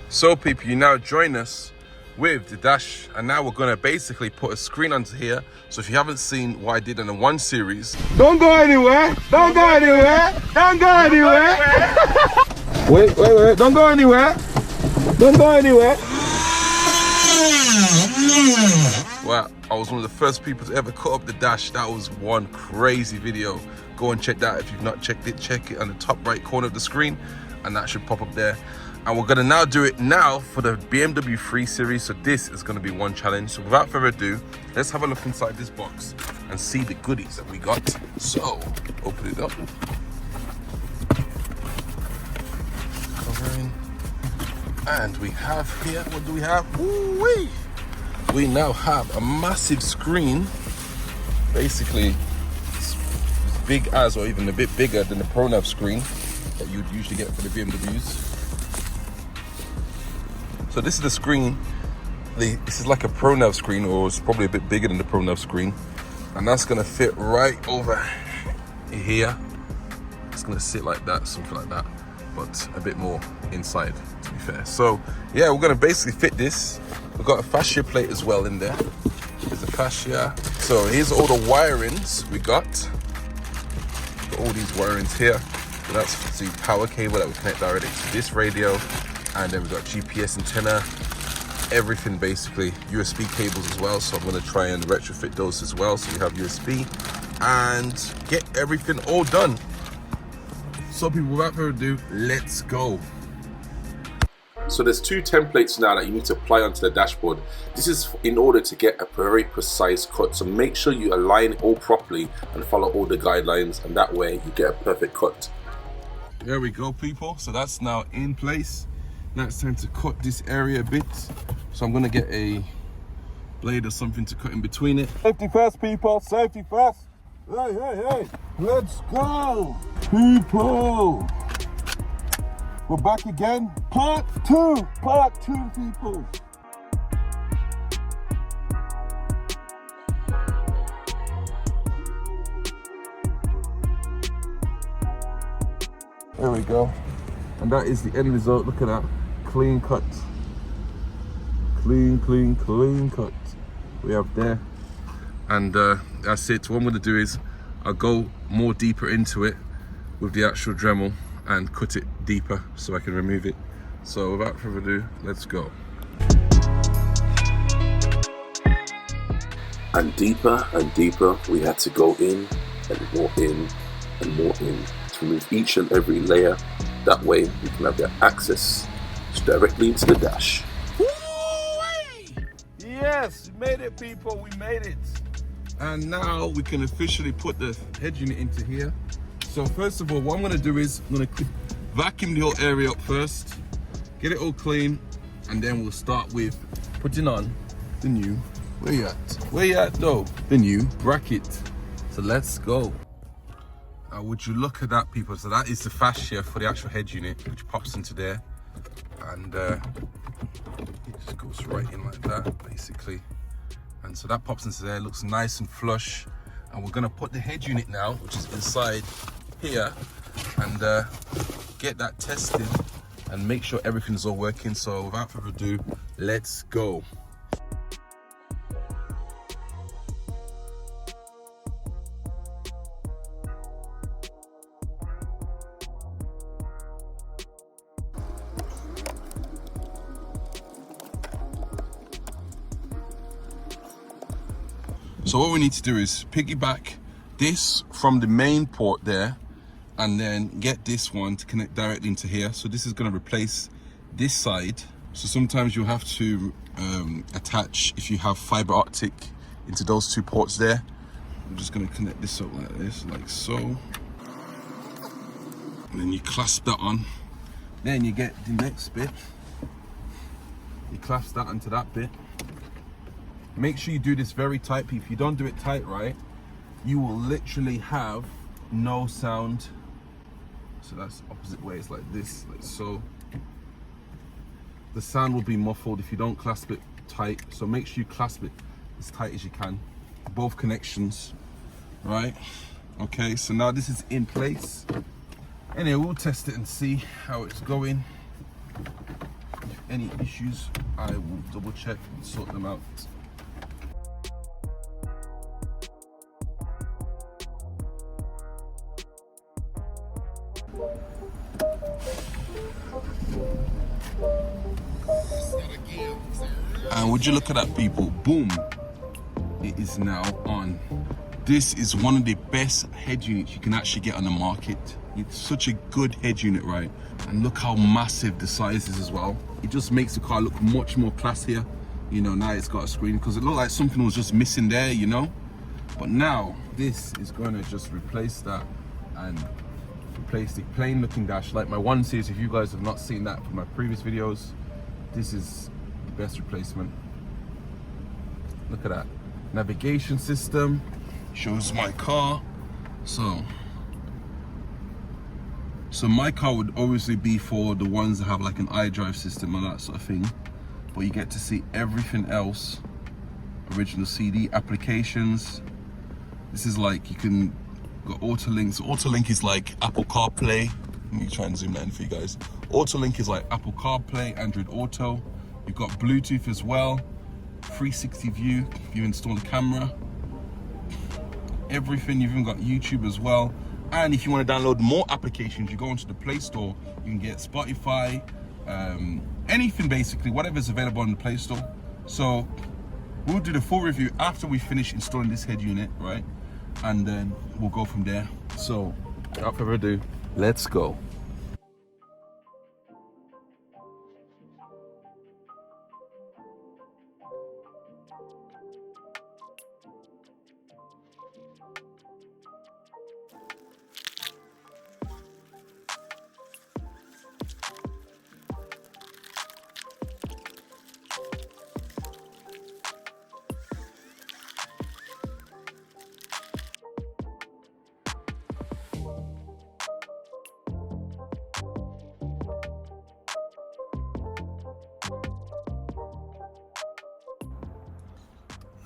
So people, you now join us with the dash, and now we're going to basically put a screen onto here. So if you haven't seen what I did in the 1 series, don't go anywhere, don't go anywhere, don't go anywhere. Wait, don't go anywhere, don't go anywhere. Well, I was one of the first people to ever cut up the dash. That was one crazy video. Go and check that if you've not checked it. Check it on the top right corner of the screen, and that should pop up there. And we're gonna now do it now for the BMW 3 Series. So this is gonna be one challenge. So without further ado, let's have a look inside this box and see the goodies that we got. So open it up. Covering. And we have here, what do we have? Ooh-wee! We now have a massive screen, basically as big as, or even a bit bigger than the ProNav screen that you'd usually get for the BMWs. So this is the screen. This is like a ProNav screen, or it's probably a bit bigger than the ProNav screen, and that's gonna fit right over here. It's gonna sit like that, something like that, but a bit more inside, to be fair. So yeah, we're gonna basically fit this. We've got a fascia plate as well in there. There's a fascia. So here's all the wirings we got. Got all these wirings here. So that's the power cable that we connect directly to this radio. And then we've got GPS antenna, everything basically. USB cables as well. So I'm gonna try and retrofit those as well. So we have USB and get everything all done. So people, without further ado, let's go. So there's 2 templates now that you need to apply onto the dashboard. This is in order to get a very precise cut. So make sure you align it all properly and follow all the guidelines, and that way you get a perfect cut. There we go people, so that's now in place. Now it's time to cut this area a bit. So I'm gonna get a blade or something to cut in between it. Safety first people, safety first. Hey, let's go, people. We're back again. Part two, people. There we go. And that is the end result. Look at that. Clean cut. Clean cut. We have there. And that's it. What I'm gonna do is I'll go more deeper into it with the actual Dremel and cut it deeper so I can remove it. So without further ado, let's go. And deeper we had to go in and more in and more in to remove each and every layer. That way we can have the access directly into the dash. Yes, we made it people, we made it. And now we can officially put the head unit into here. So first of all, what I'm gonna do is I'm gonna vacuum the whole area up first, get it all clean, and then we'll start with putting on the new, where you at though? The new bracket. So let's go. Now would you look at that people, so that is the fascia for the actual head unit, which pops into there, and it just goes right in like that basically. And so that pops into there, looks nice and flush. And we're gonna put the head unit now, which is inside here, and get that tested and make sure everything's all working. So without further ado, let's go. So what we need to do is piggyback this from the main port there, and then get this one to connect directly into here. So this is going to replace this side. So sometimes you'll have to attach, if you have fiber optic, into those 2 ports there. I'm just going to connect this up like this, like so. And then you clasp that on. Then you get the next bit. You clasp that onto that bit. Make sure you do this very tight. If you don't do it tight right, you will literally have no sound. So that's the opposite way, it's like this, like so. The sound will be muffled if you don't clasp it tight. So make sure you clasp it as tight as you can. Both connections, right? Okay, so now this is in place. Anyway, we'll test it and see how it's going. any issues, I will double check and sort them out. And would you look at that, people? Boom, it is now on. This is one of the best head units you can actually get on the market. It's such a good head unit, right? And look how massive the size is as well. It just makes the car look much more classier. You know, now it's got a screen, because it looked like something was just missing there, you know? But now this is going to just replace that and replace the plain looking dash. Like my 1 Series, if you guys have not seen that from my previous videos, this is the best replacement. Look at that. Navigation system, shows my car. So my car would obviously be for the ones that have like an iDrive system and that sort of thing, but you get to see everything else. Original CD applications. This is like, you can got Autolink. So Autolink is like Apple CarPlay. Let me try and zoom that in for you guys. Autolink is like Apple CarPlay, Android Auto. You've got Bluetooth as well, 360 view if you install a camera. Everything. You've even got YouTube as well. And if you want to download more applications, you go into the Play Store, you can get Spotify, anything basically, whatever's available on the Play Store. So we'll do the full review after we finish installing this head unit, right? And then we'll go from there. So without further ado, let's go.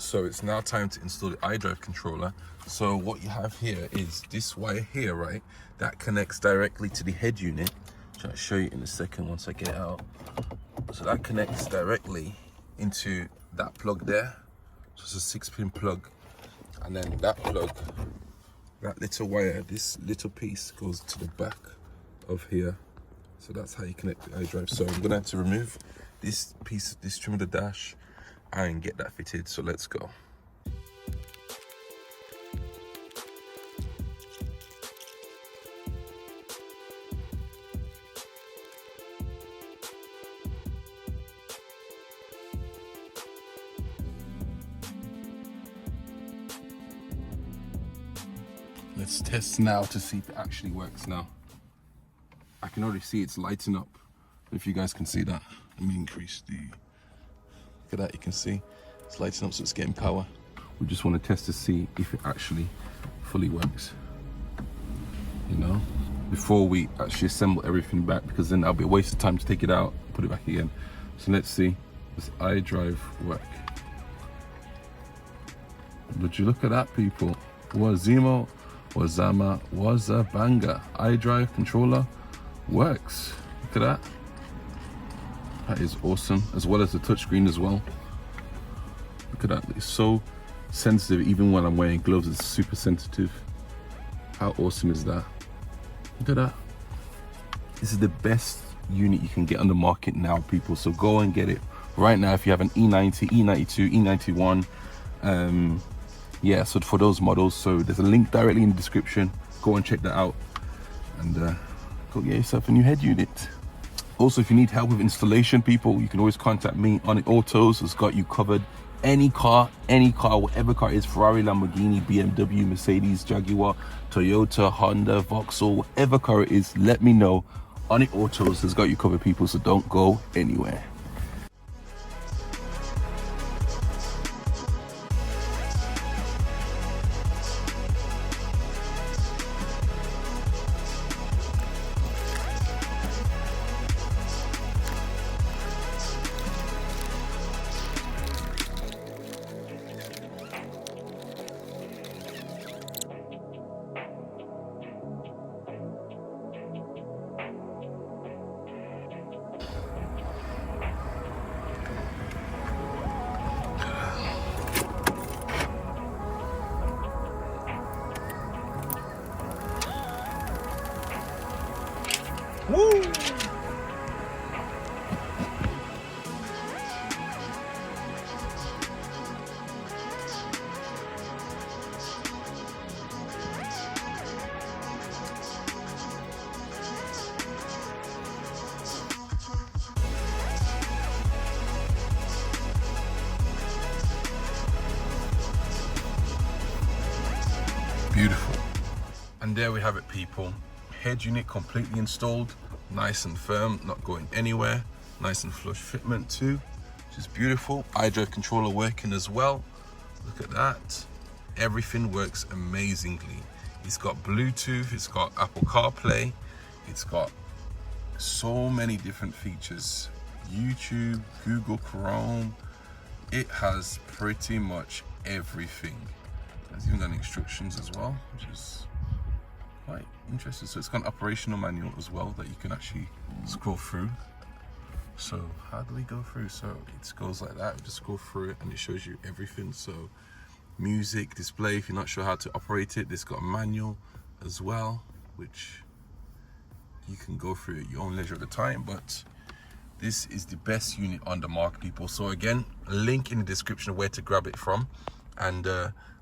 So it's now time to install the iDrive controller. So what you have here is this wire here, right? That connects directly to the head unit. I'll show you in a second once I get it out. So that connects directly into that plug there. So it's a 6-pin plug. And then that plug, that little wire, this little piece goes to the back of here. So that's how you connect the iDrive. So I'm gonna have to remove this piece, this trim of the dash, and get that fitted. So let's go. Let's test now to see if it actually works now. I can already see it's lighting up. If you guys can see that, let me increase the, look at that, you can see it's lighting up, so it's getting power. We just want to test to see if it actually fully works, you know, before we actually assemble everything back, because then that'll be a waste of time to take it out, put it back again. So let's see, does iDrive work? Would you look at that, people? Wazimo, Wazama, Wazabanga. iDrive controller works. Look at that. That is awesome, as well as the touchscreen as well. Look at that, it's so sensitive. Even when I'm wearing gloves, it's super sensitive. How awesome is that? Look at that. This is the best unit you can get on the market now, people. So go and get it right now if you have an E90, E92, E91. Yeah, so for those models, so there's a link directly in the description. Go and check that out, and go get yourself a new head unit. Also, if you need help with installation, people, you can always contact me. On Autos has got you covered. Any car, whatever car it is, Ferrari, Lamborghini, BMW, Mercedes, Jaguar, Toyota, Honda, Vauxhall, whatever car it is, let me know. On Autos has got you covered, people, so don't go anywhere. Beautiful. And there we have it, people. Head unit completely installed, nice and firm, not going anywhere. Nice and flush fitment too, which is beautiful. iDrive controller working as well. Look at that. Everything works amazingly. It's got Bluetooth, it's got Apple CarPlay, it's got so many different features. YouTube, Google Chrome. It has pretty much everything. There's even got instructions as well, which is quite interesting. So it's got an operational manual as well that you can actually scroll through. So how do we go through? So it goes like that. We just scroll through it and it shows you everything. So music, display, if you're not sure how to operate it, it's got a manual as well, which you can go through at your own leisure at the time. But this is the best unit on the market, people. So again, a link in the description of where to grab it from. And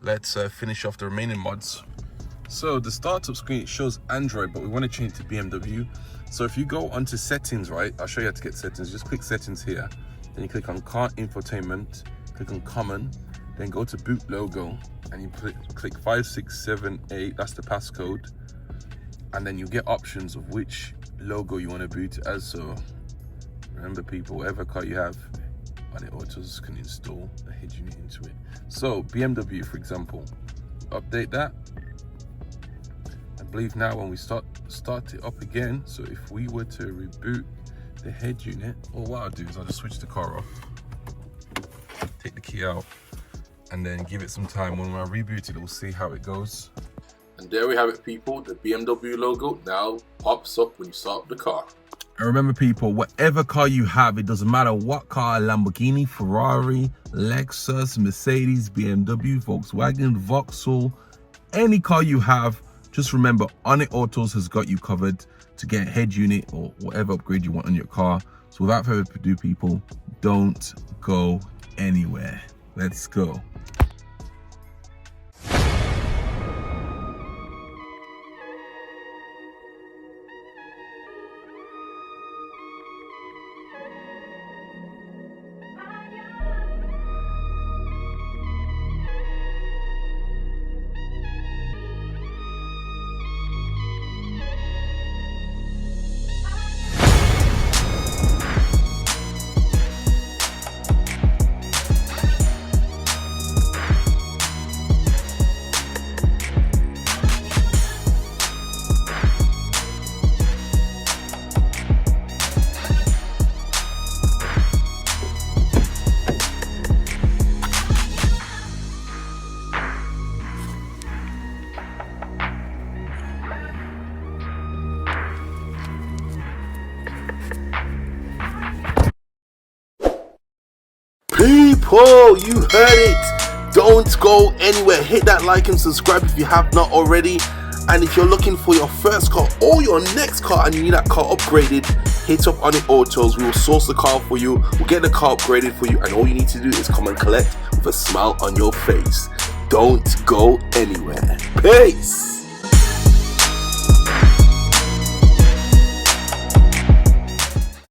let's finish off the remaining mods. So the startup screen, it shows Android, but we want to change it to BMW. So if you go onto settings, right, I'll show you how to get settings. Just click settings here, then you click on car infotainment, click on common, then go to boot logo, and you click 5678, that's the passcode, and then you get options of which logo you want to boot as. So remember, people, whatever car you have, Android Autos can install a head unit into it. So BMW, for example, update that. I believe now when we start it up again, so if we were to reboot the head unit, or what I'll do is I'll just switch the car off, take the key out, and then give it some time. When I reboot it, we'll see how it goes. And there we have it, people. The BMW logo now pops up when you start the car. And remember, people, whatever car you have, it doesn't matter what car, Lamborghini, Ferrari, Lexus, Mercedes, BMW, Volkswagen, Vauxhall, any car you have, just remember, Android Autos has got you covered to get a head unit or whatever upgrade you want on your car. So without further ado, people, don't go anywhere. Let's go. People, you heard it. Don't go anywhere. Hit that like and subscribe if you have not already. And if you're looking for your first car or your next car and you need that car upgraded, hit up Android Autos. We will source the car for you. We'll get the car upgraded for you, and all you need to do is come and collect with a smile on your face. Don't go anywhere. Peace.